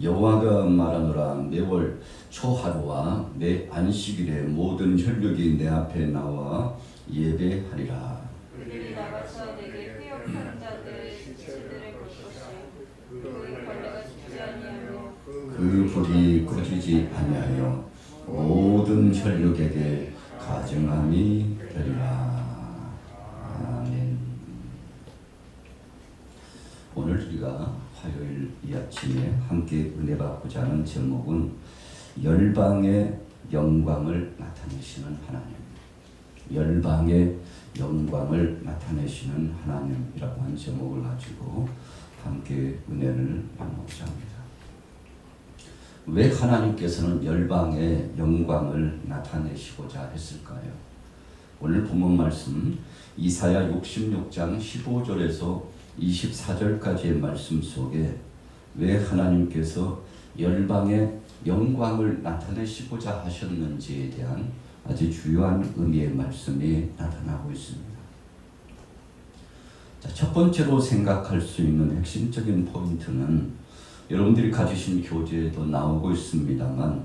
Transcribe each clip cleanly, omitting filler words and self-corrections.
여호와가 말하노라. 매월 초하루와 내 안식일에 모든 혈육이 내 앞에 나와 예배하리라. 그들이 나가서 내게 회역한 자들의 지체들을 볼 것이요 그 벌레가 죽지 아니하며 그 불이 꺼지지 아니하여 모든 혈육에게 가증함이 되리라. 아멘. 오늘 우리가 화요일 이 아침에 함께 은혜 받고자 하는 제목은 열방의 영광을 나타내시는 하나님. 열방의 영광을 나타내시는 하나님이라고 하는 제목을 가지고 함께 은혜를 나누고자 합니다. 왜 하나님께서는 열방의 영광을 나타내시고자 했을까요? 오늘 본문 말씀 이사야 66장 15절에서 24절까지의 말씀 속에 왜 하나님께서 열방의 영광을 나타내시고자 하셨는지에 대한 아주 주요한 의미의 말씀이 나타나고 있습니다. 자, 첫 번째로 생각할 수 있는 핵심적인 포인트는 여러분들이 가지신 교재에도 나오고 있습니다만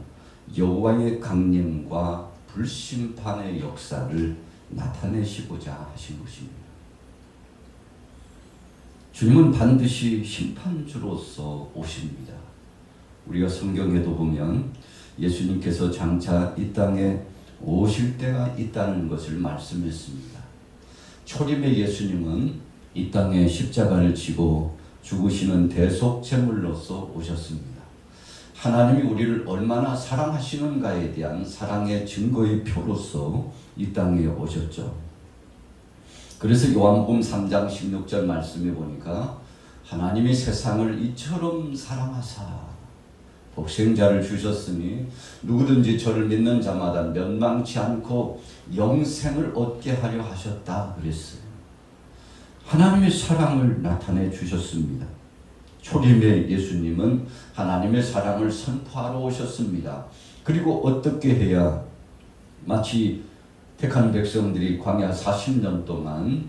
여호와의 강림과 불심판의 역사를 나타내시고자 하신 것입니다. 주님은 반드시 심판주로서 오십니다. 우리가 성경에도 보면 예수님께서 장차 이 땅에 오실 때가 있다는 것을 말씀했습니다. 초림의 예수님은 이 땅에 십자가를 지고 죽으시는 대속제물로서 오셨습니다. 하나님이 우리를 얼마나 사랑하시는가에 대한 사랑의 증거의 표로서 이 땅에 오셨죠. 그래서 요한복음 3장 16절 말씀에 보니까 하나님이 세상을 이처럼 사랑하사 독생자를 주셨으니 누구든지 저를 믿는 자마다 멸망치 않고 영생을 얻게 하려 하셨다 그랬어요. 하나님의 사랑을 나타내 주셨습니다. 초림의 예수님은 하나님의 사랑을 선포하러 오셨습니다. 그리고 어떻게 해야 마치 택한 백성들이 광야 40년 동안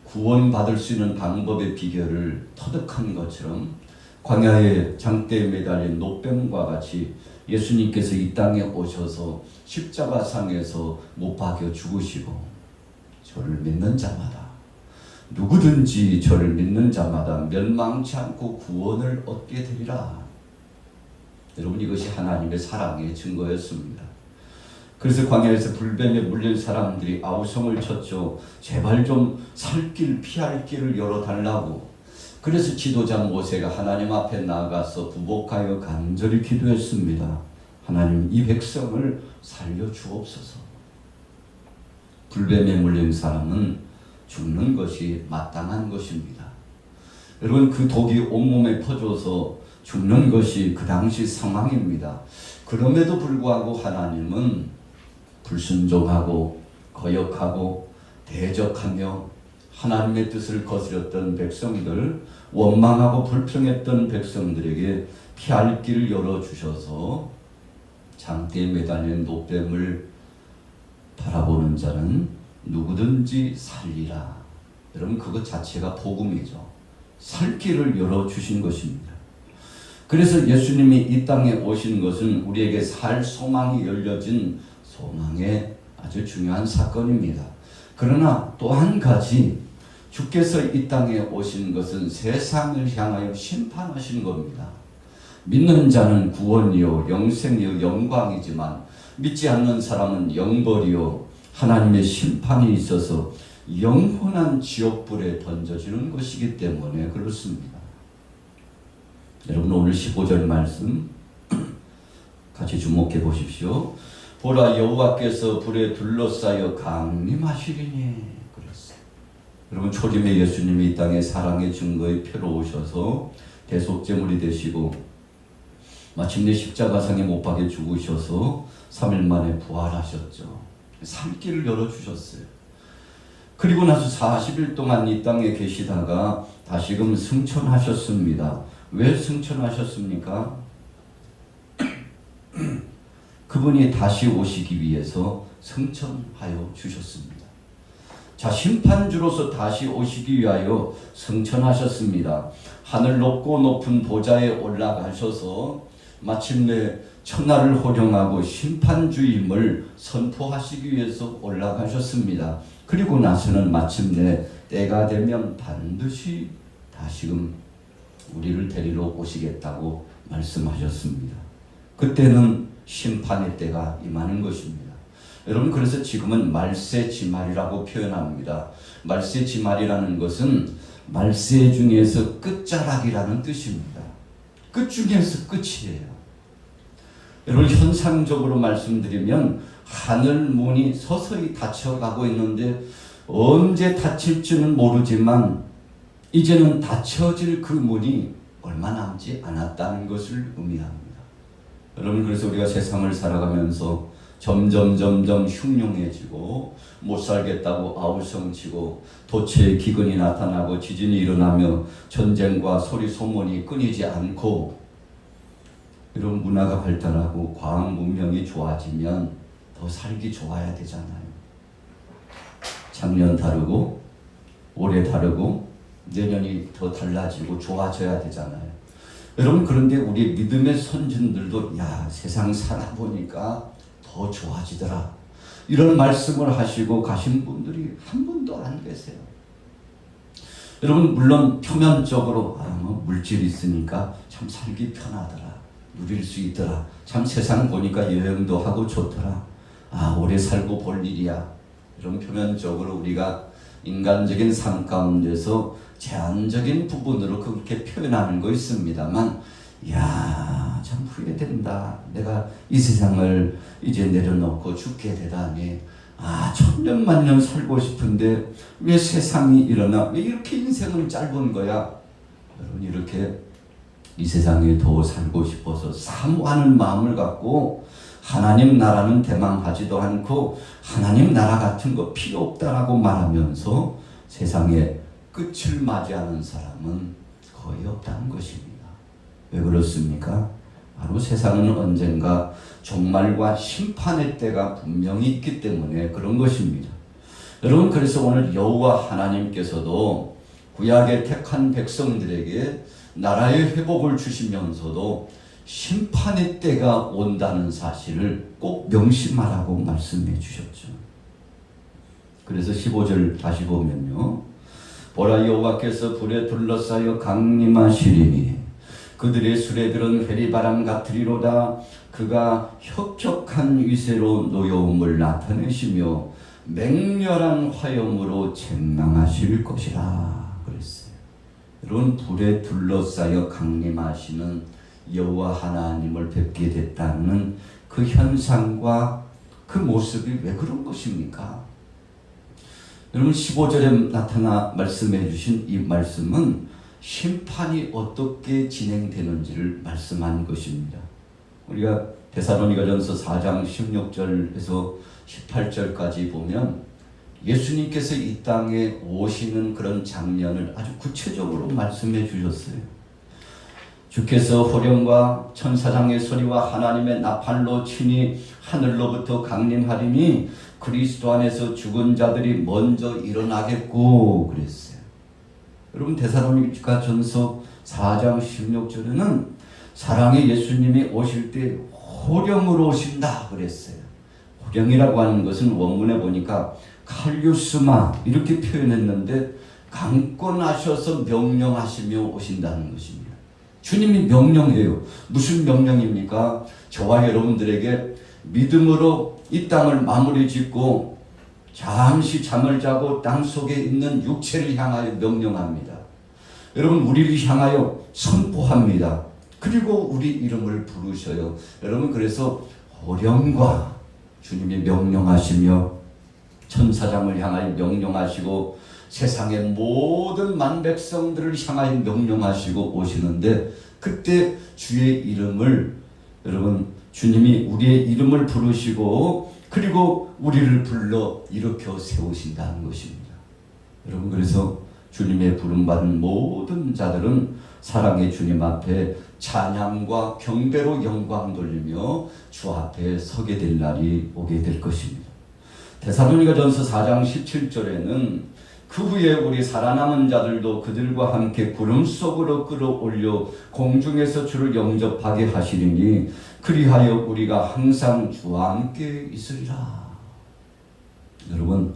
구원받을 수 있는 방법의 비결을 터득한 것처럼 광야의 장대에 매달린 노뱀과 같이 예수님께서 이 땅에 오셔서 십자가상에서 못 박여 죽으시고 저를 믿는 자마다 누구든지 저를 믿는 자마다 멸망치 않고 구원을 얻게 되리라. 여러분, 이것이 하나님의 사랑의 증거였습니다. 그래서 광야에서 불뱀에 물린 사람들이 아우성을 쳤죠. 제발 좀 살 길, 피할 길을 열어달라고. 그래서 지도자 모세가 하나님 앞에 나가서 부복하여 간절히 기도했습니다. 하나님, 이 백성을 살려주옵소서. 불뱀에 물린 사람은 죽는 것이 마땅한 것입니다. 여러분, 그 독이 온몸에 퍼져서 죽는 것이 그 당시 상황입니다. 그럼에도 불구하고 하나님은 불순종하고 거역하고 대적하며 하나님의 뜻을 거스렸던 백성들, 원망하고 불평했던 백성들에게 피할 길을 열어주셔서 장대에 매달린 노뱀을 바라보는 자는 누구든지 살리라. 여러분, 그것 자체가 복음이죠. 살 길을 열어주신 것입니다. 그래서 예수님이 이 땅에 오신 것은 우리에게 살 소망이 열려진 소망의 아주 중요한 사건입니다. 그러나 또 한 가지, 주께서 이 땅에 오신 것은 세상을 향하여 심판하신 겁니다. 믿는 자는 구원이요 영생이요 영광이지만 믿지 않는 사람은 영벌이요 하나님의 심판이 있어서 영원한 지옥불에 던져지는 것이기 때문에 그렇습니다. 여러분, 오늘 15절 말씀 같이 주목해 보십시오. 보라, 여호와께서 불에 둘러싸여 강림하시리니 그랬어요. 여러분, 초림의 예수님이 이 땅에 사랑의 증거의 표로 오셔서 대속제물이 되시고 마침내 십자가상에 못 박혀 죽으셔서 3일 만에 부활하셨죠. 살 길을 열어주셨어요. 그리고 나서 40일 동안 이 땅에 계시다가 다시금 승천하셨습니다. 왜 승천하셨습니까? 그분이 다시 오시기 위해서 승천하여 주셨습니다. 자, 심판주로서 다시 오시기 위하여 승천하셨습니다. 하늘 높고 높은 보좌에 올라가셔서 마침내 천하를 호령하고 심판주임을 선포하시기 위해서 올라가셨습니다. 그리고 나서는 마침내 때가 되면 반드시 다시금 우리를 데리러 오시겠다고 말씀하셨습니다. 그때는 심판의 때가 임하는 것입니다. 여러분, 그래서 지금은 말세지말이라고 표현합니다. 말세지말이라는 것은 말세 중에서 끝자락이라는 뜻입니다. 끝 중에서 끝이에요. 여러분, 현상적으로 말씀드리면 하늘 문이 서서히 닫혀가고 있는데 언제 닫힐지는 모르지만 이제는 닫혀질 그 문이 얼마 남지 않았다는 것을 의미합니다. 여러분, 그래서 우리가 세상을 살아가면서 점점 흉흉해지고 못 살겠다고 아우성치고 도처에 기근이 나타나고 지진이 일어나며 전쟁과 소리 소문이 끊이지 않고 이런 문화가 발달하고 과학 문명이 좋아지면 더 살기 좋아야 되잖아요. 작년 다르고 올해 다르고 내년이 더 달라지고 좋아져야 되잖아요. 여러분, 그런데 우리 믿음의 선진들도 야, 세상 살아보니까 더 좋아지더라, 이런 말씀을 하시고 가신 분들이 한 분도 안 계세요. 여러분, 물론 표면적으로 물질이 있으니까 참 살기 편하더라, 누릴 수 있더라, 참 세상 보니까 여행도 하고 좋더라, 오래 살고 볼 일이야, 이런 표면적으로 우리가 인간적인 삶 가운데서 제한적인 부분으로 그렇게 표현하는 거 있습니다만, 야, 참 후회된다, 내가 이 세상을 이제 내려놓고 죽게 되다니, 1000년만년 살고 싶은데 왜 세상이 일어나, 왜 이렇게 인생은 짧은 거야. 여러분, 이렇게 이 세상에 더 살고 싶어서 사모하는 마음을 갖고 하나님 나라는 대망하지도 않고 하나님 나라 같은 거 필요 없다라고 말하면서 세상에 끝을 맞이하는 사람은 거의 없다는 것입니다. 왜 그렇습니까? 바로 세상은 언젠가 종말과 심판의 때가 분명히 있기 때문에 그런 것입니다. 여러분, 그래서 오늘 여호와 하나님께서도 구약의 택한 백성들에게 나라의 회복을 주시면서도 심판의 때가 온다는 사실을 꼭 명심하라고 말씀해 주셨죠. 그래서 15절 다시 보면요, 보라, 여호와께서 불에 둘러싸여 강림하시리니 그들의 수레들은 회리바람 같으리로다. 그가 혁혁한 위세로 노여움을 나타내시며 맹렬한 화염으로 책망하실 것이라 그랬어요. 여러분, 불에 둘러싸여 강림하시는 여호와 하나님을 뵙게 됐다는 그 현상과 그 모습이 왜 그런 것입니까? 여러분, 15절에 나타나 말씀해 주신 이 말씀은 심판이 어떻게 진행되는지를 말씀한 것입니다. 우리가 데살로니가전서 4장 16절에서 18절까지 보면 예수님께서 이 땅에 오시는 그런 장면을 아주 구체적으로 말씀해 주셨어요. 주께서 호령과 천사장의 소리와 하나님의 나팔로 친히 하늘로부터 강림하리니 그리스도 안에서 죽은 자들이 먼저 일어나겠고 그랬어요. 여러분, 데살로니가전서 4장 16절에는 사랑의 예수님이 오실 때 호령으로 오신다 그랬어요. 호령이라고 하는 것은 원문에 보니까 칼류스마 이렇게 표현했는데 강권하셔서 명령하시며 오신다는 것입니다. 주님이 명령해요. 무슨 명령입니까? 저와 여러분들에게 믿음으로 이 땅을 마무리 짓고 잠시 잠을 자고 땅 속에 있는 육체를 향하여 명령합니다. 여러분, 우리를 향하여 선포합니다. 그리고 우리 이름을 부르셔요. 여러분, 그래서 호령과 주님이 명령하시며 천사장을 향하여 명령하시고 세상의 모든 만백성들을 향하여 명령하시고 오시는데, 그때 주의 이름을, 여러분, 주님이 우리의 이름을 부르시고 그리고 우리를 불러 일으켜 세우신다는 것입니다. 여러분, 그래서 주님의 부름받은 모든 자들은 사랑의 주님 앞에 찬양과 경배로 영광 돌리며 주 앞에 서게 될 날이 오게 될 것입니다. 데살로니가전서 4장 17절에는 그 후에 우리 살아남은 자들도 그들과 함께 구름 속으로 끌어올려 공중에서 주를 영접하게 하시리니 그리하여 우리가 항상 주와 함께 있으리라. 여러분,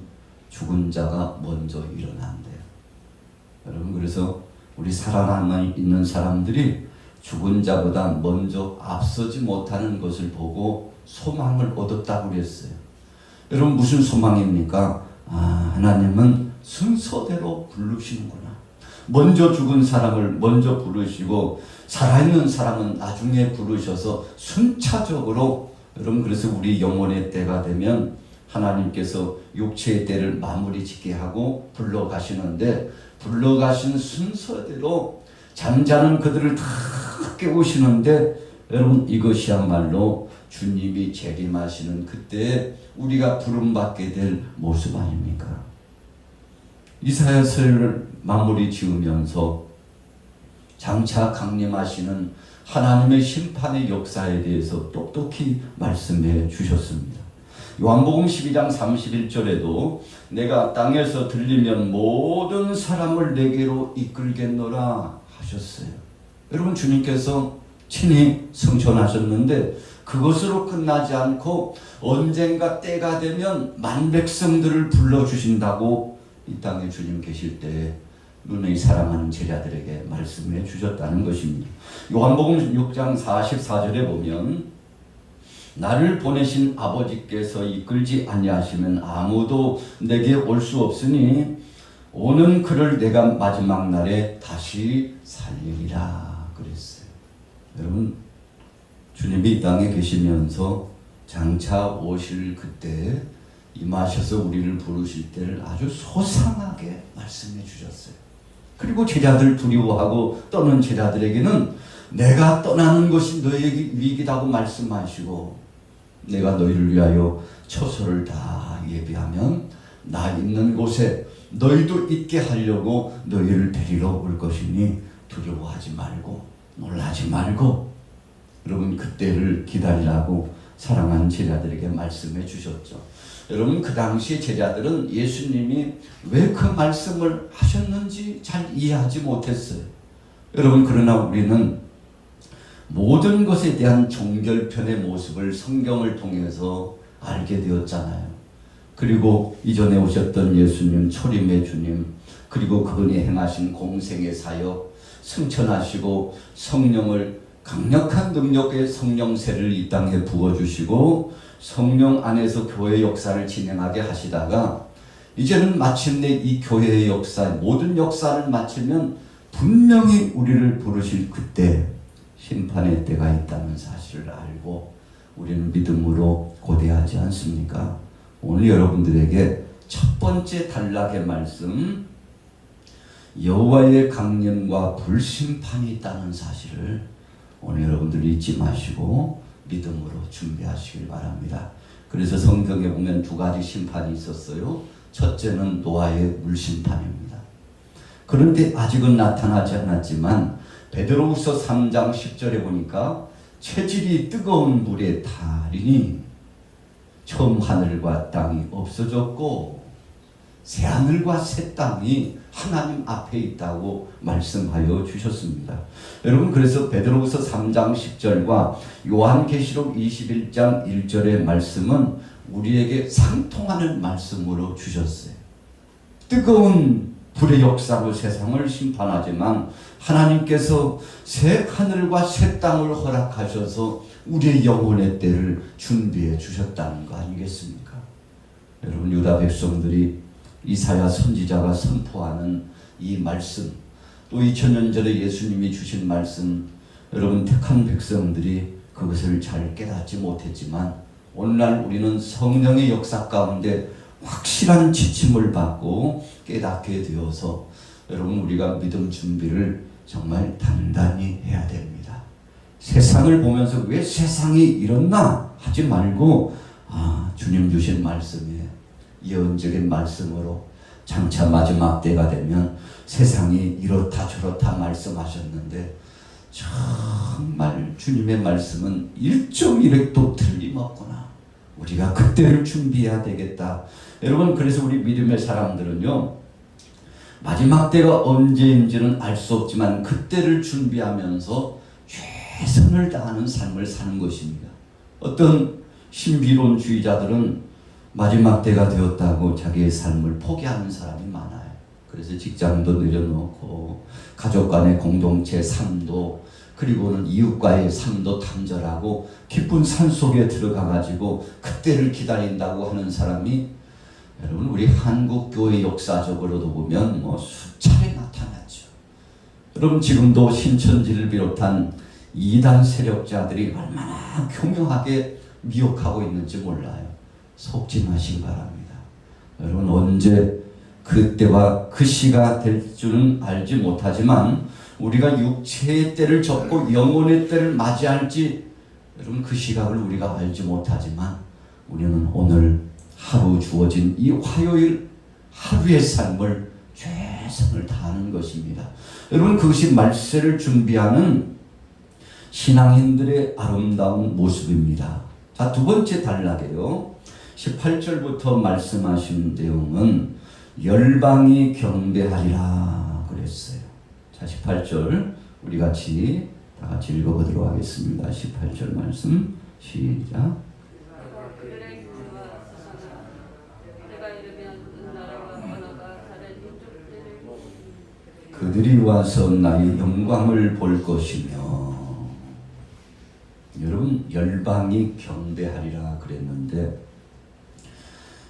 죽은 자가 먼저 일어난대요. 여러분, 그래서 우리 살아남아 있는 사람들이 죽은 자보다 먼저 앞서지 못하는 것을 보고 소망을 얻었다고 그랬어요. 여러분, 무슨 소망입니까? 하나님은 순서대로 부르시는구나. 먼저 죽은 사람을 먼저 부르시고 살아있는 사람은 나중에 부르셔서 순차적으로, 여러분, 그래서 우리 영혼의 때가 되면 하나님께서 육체의 때를 마무리 짓게 하고 불러가시는데, 불러가신 순서대로 잠자는 그들을 다 깨우시는데, 여러분, 이것이야말로 주님이 재림하시는 그때 우리가 부름받게 될 모습 아닙니까? 이사야서를 마무리 지으면서 장차 강림하시는 하나님의 심판의 역사에 대해서 똑똑히 말씀해 주셨습니다. 요한복음 12장 31절에도 내가 땅에서 들리면 모든 사람을 내게로 이끌겠노라 하셨어요. 여러분, 주님께서 친히 성천하셨는데 그것으로 끝나지 않고 언젠가 때가 되면 만백성들을 불러주신다고 이 땅에 주님 계실 때 눈의 사랑하는 제자들에게 말씀해 주셨다는 것입니다. 요한복음 6장 44절에 보면 나를 보내신 아버지께서 이끌지 아니하시면 아무도 내게 올 수 없으니 오는 그를 내가 마지막 날에 다시 살리리라 그랬어요. 여러분, 주님이 이 땅에 계시면서 장차 오실 그때 임하셔서 우리를 부르실 때를 아주 소상하게 말씀해 주셨어요. 그리고 제자들 두려워하고 떠는 제자들에게는 내가 떠나는 것이 너에게 위기라고 말씀하시고 내가 너희를 위하여 처소를 다 예비하면 나 있는 곳에 너희도 있게 하려고 너희를 데리러 올 것이니 두려워하지 말고 놀라지 말고, 여러분, 그때를 기다리라고 사랑하는 제자들에게 말씀해 주셨죠. 여러분, 그 당시 제자들은 예수님이 왜 그 말씀을 하셨는지 잘 이해하지 못했어요. 여러분, 그러나 우리는 모든 것에 대한 종결편의 모습을 성경을 통해서 알게 되었잖아요. 그리고 이전에 오셨던 예수님, 초림의 주님, 그리고 그분이 행하신 공생의 사역, 승천하시고 성령을 강력한 능력의 성령세를 이 땅에 부어주시고 성령 안에서 교회 역사를 진행하게 하시다가 이제는 마침내 이 교회의 역사, 모든 역사를 마치면 분명히 우리를 부르실 그때 심판의 때가 있다는 사실을 알고 우리는 믿음으로 고대하지 않습니까? 오늘 여러분들에게 첫 번째 단락의 말씀, 여호와의 강림과 불심판이 있다는 사실을 오늘 여러분들 잊지 마시고 믿음으로 준비하시길 바랍니다. 그래서 성경에 보면 두 가지 심판이 있었어요. 첫째는 노아의 물심판입니다. 그런데 아직은 나타나지 않았지만 베드로후서 3장 10절에 보니까 체질이 뜨거운 물에 타리니 처음 하늘과 땅이 없어졌고 새 하늘과 새 땅이 하나님 앞에 있다고 말씀하여 주셨습니다. 여러분, 그래서 베드로후서 3장 10절과 요한계시록 21장 1절의 말씀은 우리에게 상통하는 말씀으로 주셨어요. 뜨거운 불의 역사로 세상을 심판하지만 하나님께서 새 하늘과 새 땅을 허락하셔서 우리의 영혼의 때를 준비해 주셨다는 거 아니겠습니까? 여러분, 유다 백성들이 이사야 선지자가 선포하는 이 말씀, 또 2000년 전에 예수님이 주신 말씀, 여러분, 택한 백성들이 그것을 잘 깨닫지 못했지만 오늘날 우리는 성령의 역사 가운데 확실한 지침을 받고 깨닫게 되어서 여러분, 우리가 믿음 준비를 정말 단단히 해야 됩니다. 세상을 보면서 왜 세상이 이렇나 하지 말고 주님 주신 말씀에 예언적인 말씀으로 장차 마지막 때가 되면 세상이 이렇다 저렇다 말씀하셨는데 정말 주님의 말씀은 1.1획도 틀림없구나. 우리가 그때를 준비해야 되겠다. 여러분, 그래서 우리 믿음의 사람들은요, 마지막 때가 언제인지는 알 수 없지만 그때를 준비하면서 최선을 다하는 삶을 사는 것입니다. 어떤 신비론주의자들은 마지막 때가 되었다고 자기의 삶을 포기하는 사람이 많아요. 그래서 직장도 내려놓고 가족 간의 공동체 삶도, 그리고는 이웃과의 삶도 단절하고 깊은 산속에 들어가가지고 그때를 기다린다고 하는 사람이, 여러분, 우리 한국 교회 역사적으로도 보면 수차례 나타났죠. 여러분, 지금도 신천지를 비롯한 이단 세력자들이 얼마나 교묘하게 미혹하고 있는지 몰라요. 속지 마시기 바랍니다. 여러분, 언제 그때와 그 시가 될 줄은 알지 못하지만 우리가 육체의 때를 접고 영혼의 때를 맞이할지, 여러분, 그 시각을 우리가 알지 못하지만 우리는 오늘 하루 주어진 이 화요일 하루의 삶을 최선을 다하는 것입니다. 여러분, 그것이 말세를 준비하는 신앙인들의 아름다운 모습입니다. 자, 두 번째 단락이에요. 18절부터 말씀하신 내용은 열방이 경배하리라 그랬어요. 자, 18절 우리 다 같이 읽어보도록 하겠습니다. 18절 말씀 시작. 그들이 와서 나의 영광을 볼 것이며. 여러분, 열방이 경배하리라 그랬는데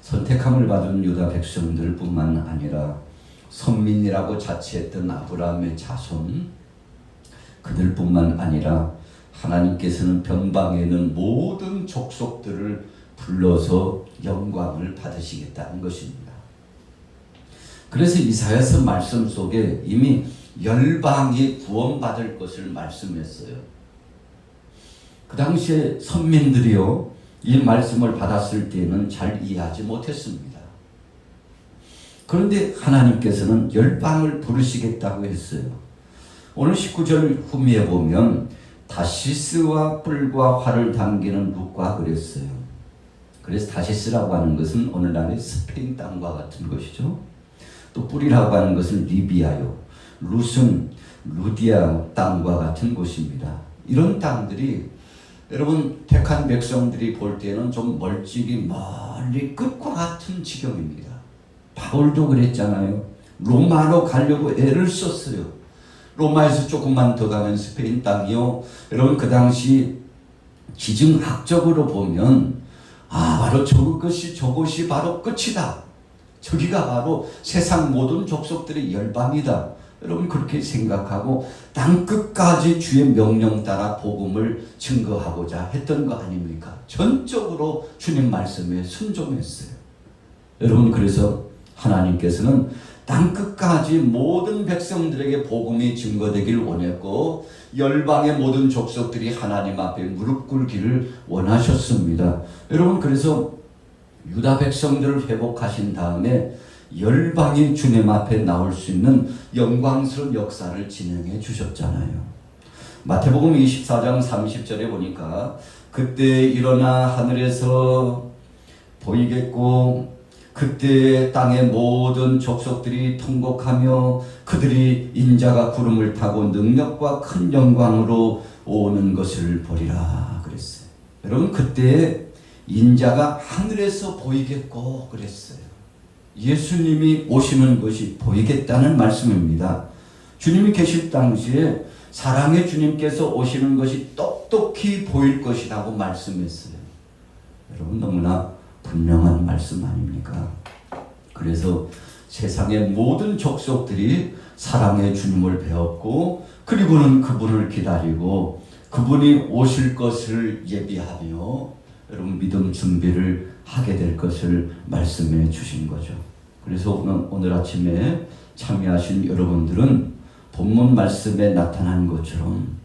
선택함을 받은 유다 백성들 뿐만 아니라 선민이라고 자처했던 아브라함의 자손, 그들 뿐만 아니라 하나님께서는 변방에 있는 모든 족속들을 불러서 영광을 받으시겠다는 것입니다. 그래서 이사야서 말씀 속에 이미 열방이 구원받을 것을 말씀했어요. 그 당시에 선민들이요, 이 말씀을 받았을 때는 잘 이해하지 못했습니다. 그런데 하나님께서는 열방을 부르시겠다고 했어요. 오늘 19절 후미에 보면 다시스와 뿔과 활을 당기는 룻과 그랬어요. 그래서 다시스라고 하는 것은 오늘날의 스페인 땅과 같은 것이죠. 또 뿔이라고 하는 것은 리비아요. 룻은 루디아 땅과 같은 곳입니다. 이런 땅들이 여러분, 택한 백성들이 볼 때는 좀 멀찍이 멀리 끝과 같은 지경입니다. 바울도 그랬잖아요. 로마로 가려고 애를 썼어요. 로마에서 조금만 더 가면 스페인 땅이요. 여러분, 그 당시 지정학적으로 보면 바로 저것이 바로 끝이다. 저기가 바로 세상 모든 족속들의 열방이다. 여러분, 그렇게 생각하고 땅 끝까지 주의 명령 따라 복음을 증거하고자 했던 거 아닙니까? 전적으로 주님 말씀에 순종했어요. 여러분, 그래서 하나님께서는 땅 끝까지 모든 백성들에게 복음이 증거되기를 원했고 열방의 모든 족속들이 하나님 앞에 무릎 꿇기를 원하셨습니다. 여러분, 그래서 유다 백성들을 회복하신 다음에 열방이 주님 앞에 나올 수 있는 영광스러운 역사를 진행해 주셨잖아요. 마태복음 24장 30절에 보니까 그때 일어나 하늘에서 보이겠고 그때 땅의 모든 족속들이 통곡하며 그들이 인자가 구름을 타고 능력과 큰 영광으로 오는 것을 보리라 그랬어요. 여러분, 그때 인자가 하늘에서 보이겠고 그랬어요. 예수님이 오시는 것이 보이겠다는 말씀입니다. 주님이 계실 당시에 사랑의 주님께서 오시는 것이 똑똑히 보일 것이라고 말씀했어요. 여러분, 너무나 분명한 말씀 아닙니까? 그래서 세상의 모든 족속들이 사랑의 주님을 배웠고 그리고는 그분을 기다리고 그분이 오실 것을 예비하며 여러분 믿음 준비를 하게 될 것을 말씀해 주신 거죠. 그래서 오늘 아침에 참여하신 여러분들은 본문 말씀에 나타난 것처럼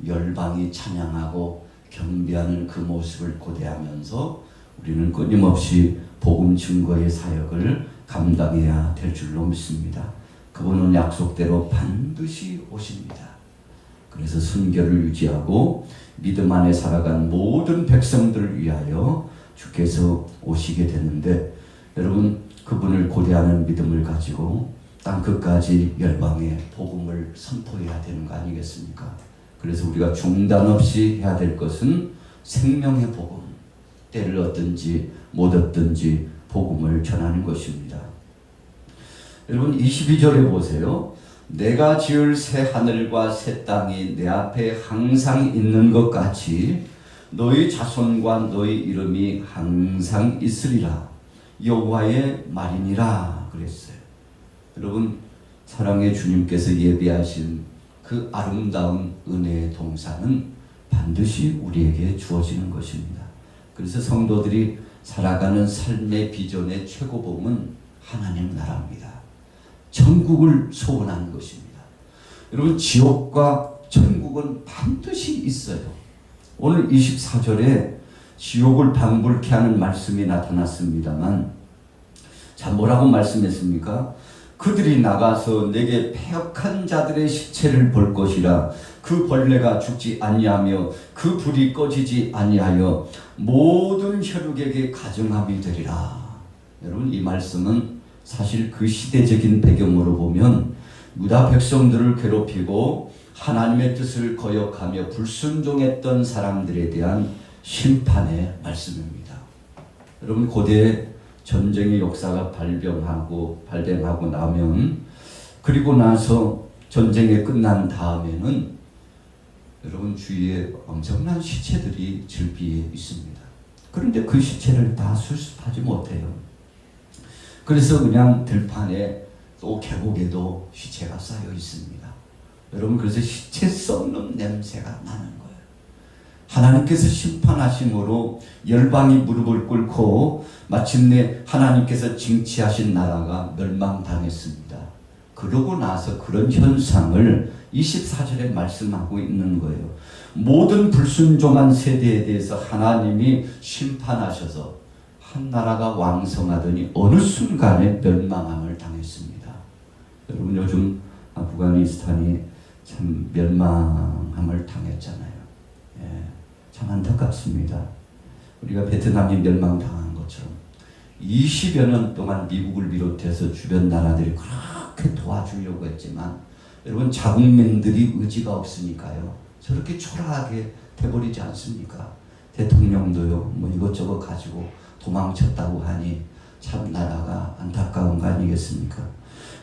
열방이 찬양하고 경배하는 그 모습을 고대하면서 우리는 끊임없이 복음 증거의 사역을 감당해야 될 줄로 믿습니다. 그분은 약속대로 반드시 오십니다. 그래서 순결을 유지하고 믿음 안에 살아간 모든 백성들을 위하여 주께서 오시게 되는데 여러분 그분을 고대하는 믿음을 가지고 땅 끝까지 열방에 복음을 선포해야 되는 거 아니겠습니까? 그래서 우리가 중단 없이 해야 될 것은 생명의 복음, 때를 얻든지 못 얻든지 복음을 전하는 것입니다. 여러분 22절에 보세요. 내가 지을 새 하늘과 새 땅이 내 앞에 항상 있는 것 같이 너희 자손과 너희 이름이 항상 있으리라. 여호와의 말이니라 그랬어요. 여러분 사랑의 주님께서 예비하신 그 아름다운 은혜의 동산은 반드시 우리에게 주어지는 것입니다. 그래서 성도들이 살아가는 삶의 비전의 최고봉은 하나님 나라입니다. 천국을 소원하는 것입니다. 여러분 지옥과 천국은 반드시 있어요. 오늘 24절에 지옥을 방불케 하는 말씀이 나타났습니다만 자 뭐라고 말씀했습니까? 그들이 나가서 내게 패역한 자들의 시체를 볼 것이라. 그 벌레가 죽지 아니하며 그 불이 꺼지지 아니하여 모든 혈육에게 가증함이 되리라. 여러분 이 말씀은 사실 그 시대적인 배경으로 보면 유다 백성들을 괴롭히고 하나님의 뜻을 거역하며 불순종했던 사람들에 대한 심판의 말씀입니다. 여러분 고대 전쟁의 역사가 발병하고 나면 그리고 나서 전쟁이 끝난 다음에는 여러분 주위에 엄청난 시체들이 즐비해 있습니다. 그런데 그 시체를 다 수습하지 못해요. 그래서 그냥 들판에 또 계곡에도 시체가 쌓여 있습니다. 여러분 그래서 시체 썩는 냄새가 나는 거예요. 하나님께서 심판하심으로 열방이 무릎을 꿇고 마침내 하나님께서 징치하신 나라가 멸망당했습니다. 그러고 나서 그런 현상을 24절에 말씀하고 있는 거예요. 모든 불순종한 세대에 대해서 하나님이 심판하셔서 한 나라가 왕성하더니 어느 순간에 멸망함을 당했습니다. 여러분 요즘 아프가니스탄이 참 멸망함을 당했잖아요. 예, 참 안타깝습니다. 우리가 베트남이 멸망당한 것처럼 20여 년 동안 미국을 비롯해서 주변 나라들이 그렇게 도와주려고 했지만 여러분 자국민들이 의지가 없으니까요. 저렇게 초라하게 돼버리지 않습니까? 대통령도요 뭐 이것저것 가지고 도망쳤다고 하니 참 나라가 안타까운 거 아니겠습니까?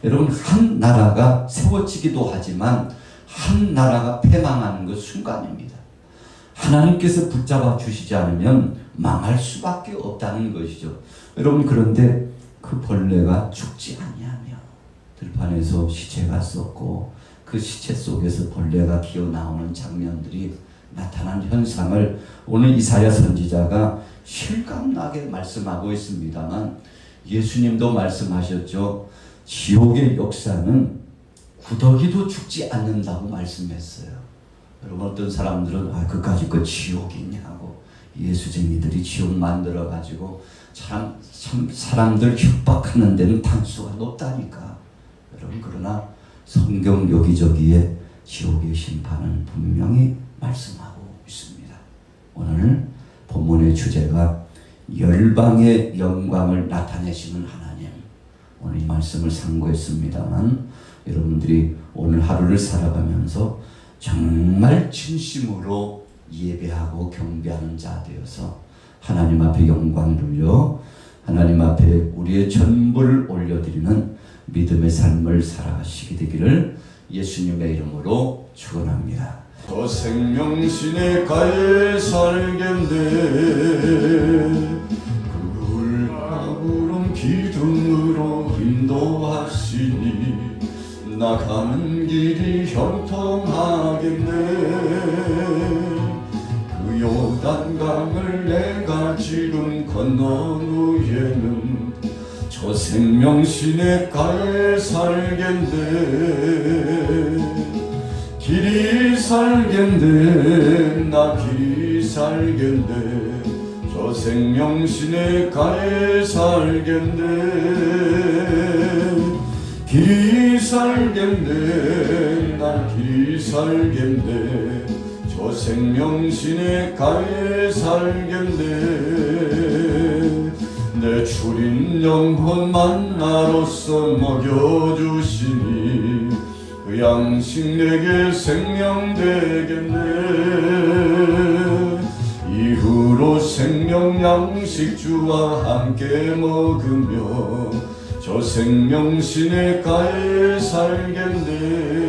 여러분 한 나라가 세워지기도 하지만 한 나라가 패망하는 그 순간입니다. 하나님께서 붙잡아 주시지 않으면 망할 수밖에 없다는 것이죠. 여러분 그런데 그 벌레가 죽지 아니하며 들판에서 시체가 썩고 그 시체 속에서 벌레가 기어나오는 장면들이 나타난 현상을 오늘 이사야 선지자가 실감나게 말씀하고 있습니다만 예수님도 말씀하셨죠. 지옥의 역사는 구더기도 죽지 않는다고 말씀했어요. 여러분 어떤 사람들은 그까짓 거 지옥이 있냐고 예수쟁이들이 지옥 만들어가지고 참 사람들 협박하는 데는 단수가 높다니까. 여러분 그러나 성경 여기저기에 지옥의 심판은 분명히 말씀하고 있습니다. 오늘 본문의 주제가 열방의 영광을 나타내시는 하나님. 오늘 이 말씀을 상고했습니다만 여러분들이 오늘 하루를 살아가면서 정말 진심으로 예배하고 경배하는 자 되어서 하나님 앞에 영광 돌려 하나님 앞에 우리의 전부를 올려드리는 믿음의 삶을 살아가시게 되기를 예수님의 이름으로 축원합니다. 저 생명신의 가에 살겐데 그 울파구름 기둥으로 인도하시니 나가는 길이 형통하겠네. 그 요단강을 내가 지금 건넌 후에는 저 생명신의 가에 살겐데 길이 살겐데 나 길이 살겐데 저 생명신의 가에 살겐데 길이 살겐데 나 길이 살겐데 저 생명신의 가에 살겐데 내 주린 영혼 만나로서 먹여주시니 그 양식 내게 생명 되겠네. 이후로 생명 양식 주와 함께 먹으며 저 생명 시냇가에 살겠네.